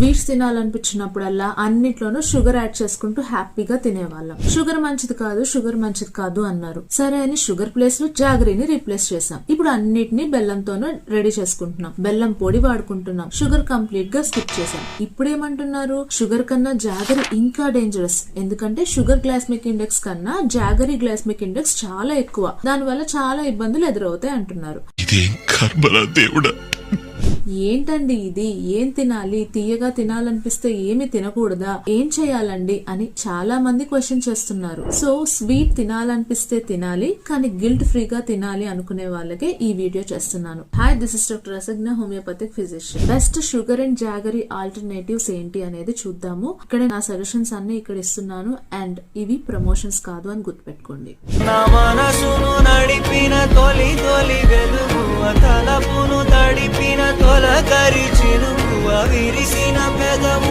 Sweets తినాలనిపించినప్పుడల్లా అన్నిట్లోనూ sugar add చేసుకుంటూ హ్యాపీగా తినేవాళ్ళం. షుగర్ మంచిది కాదు అన్నారు. సరే అని షుగర్ ప్లేస్ లో జాగరీని రీప్లేస్ చేసాం. ఇప్పుడు అన్నిటినీ బెల్లంతోనూ రెడీ చేసుకుంటున్నాం. బెల్లం పొడి వాడుకుంటున్నాం. షుగర్ కంప్లీట్ గా స్కిప్ చేసాం. ఇప్పుడేమంటున్నారు, షుగర్ కన్నా జాగరీ ఇంకా డేంజరస్. ఎందుకంటే షుగర్ గ్లైసెమిక్ ఇండెక్స్ కన్నా జాగరీ గ్లైసెమిక్ ఇండెక్స్ చాలా ఎక్కువ. దానివల్ల చాలా ఇబ్బందులు ఎదురవుతాయి అంటున్నారు. ఏంటండి ఇది? ఏం తినాలి? తీయగా తినాలనిపిస్తే ఏమి తినకూడదా? ఏం చేయాలండి అని చాలా మంది క్వశ్చన్ చేస్తున్నారు. సో స్వీట్ తినాలనిపిస్తే తినాలి, కానీ గిల్ట్ ఫ్రీగా తినాలి అనుకునే వాళ్ళకే ఈ వీడియో చేస్తున్నాను. Hi, this is doctor Asagna, homeopathic physician. Best sugar and jaggery alternatives ఏంటి అనేది చూద్దాము. ఇక్కడ నా సజెషన్స్ అన్ని ఇక్కడ ఇస్తున్నాను, అండ్ ఇవి ప్రమోషన్స్ కాదు అని గుర్తుపెట్టుకోండి. తలపును తడిపిన తొలకరి చినుకు విరిసిన